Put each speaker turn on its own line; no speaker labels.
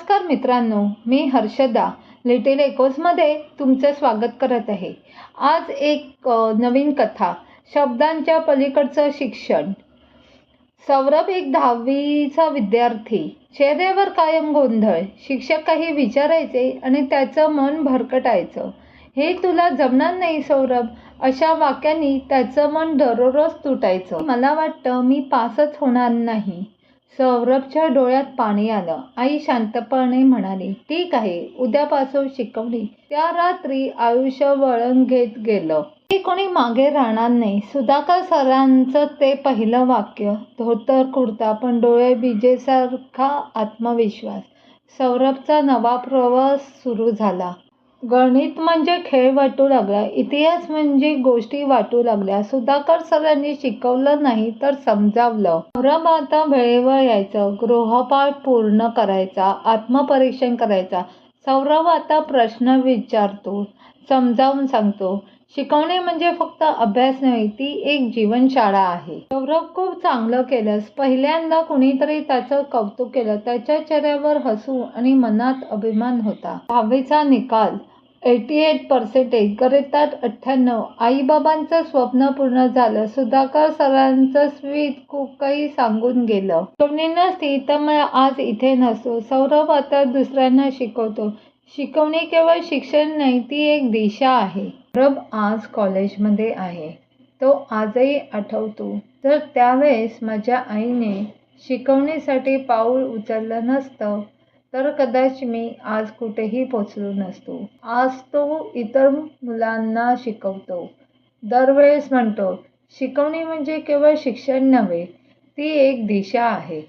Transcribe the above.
नमस्कार मित्रांनो, मी हर्षदा लिटिल एकोजमध्ये तुमचं स्वागत करत आहे। आज एक नवीन कथा, शब्दांच्या पलीकडचं शिक्षण। सौरभ एक 10वीचा विद्यार्थी, चेहऱ्यावर कायम गोंधळ। शिक्षक काही विचारायचे आणि त्याचं मन भरकटायचं। हे तुला जमणार नाही सौरभ, अशा वाक्यांनी त्याचं मन दररोज तुटायचं। मला वाटतं मी पासच होणार नाही। सौरभच्या डोळ्यात पाणी आलं। आई शांतपणे म्हणाली, ठीक आहे, उद्यापासून शिकवणी। त्या रात्री आयुष्य वळण घेत गेलं। ते कोणी मागे राहणार नाही, सुधाकर सरांचं ते पहिलं वाक्य। धोतर कुर्ता पण डोळे विजेसारखा आत्मविश्वास। सौरभचा नवा प्रवास सुरू झाला। गणित म्हणजे खेळ वाटू लागला, इतिहास म्हणजे गोष्टी वाटू लागल्या। सुधाकर सरांनी शिकवलं नाही तर समजावलं। सौरभ आता वेळेवर यायचं, गृहपाठ पूर्ण करायचा, आत्मपरीक्षण करायचा। सौरभ आता प्रश्न विचारतो, समजावून सांगतो। शिकवणे म्हणजे फक्त अभ्यास नाही, ती एक जीवनशाळा आहे। सौरभ खूप चांगलं केलंस। पहिल्यांदा कुणीतरी त्याचं कौतुक केलं। त्याच्या चेहऱ्यावर हसू आणि मनात अभिमान होता। 10वीचा निकाल 88%, गणितात 98। आईबाबांचं स्वप्न पूर्ण झालं। सुधाकर सरांचं स्मित खूप काही सांगून गेलं। शिकवणी नसती तर मग आज इथे नसतो। सौरभ आता दुसऱ्यांना शिकवतो। शिकवणी केवळ शिक्षण नाही, ती एक दिशा आहे। सौरभ आज कॉलेजमध्ये आहे। तो आजही आठवतो, जर त्यावेळेस माझ्या आईने शिकवणीसाठी पाऊल उचललं नसतं तर कदाचित मी आज कुठेही पोचलो नसतो। आज तो इतर मुलांना शिकवतो, दरवेळेस म्हणतो, शिकवणी म्हणजे केवळ शिक्षण नव्हे, ती एक दिशा आहे।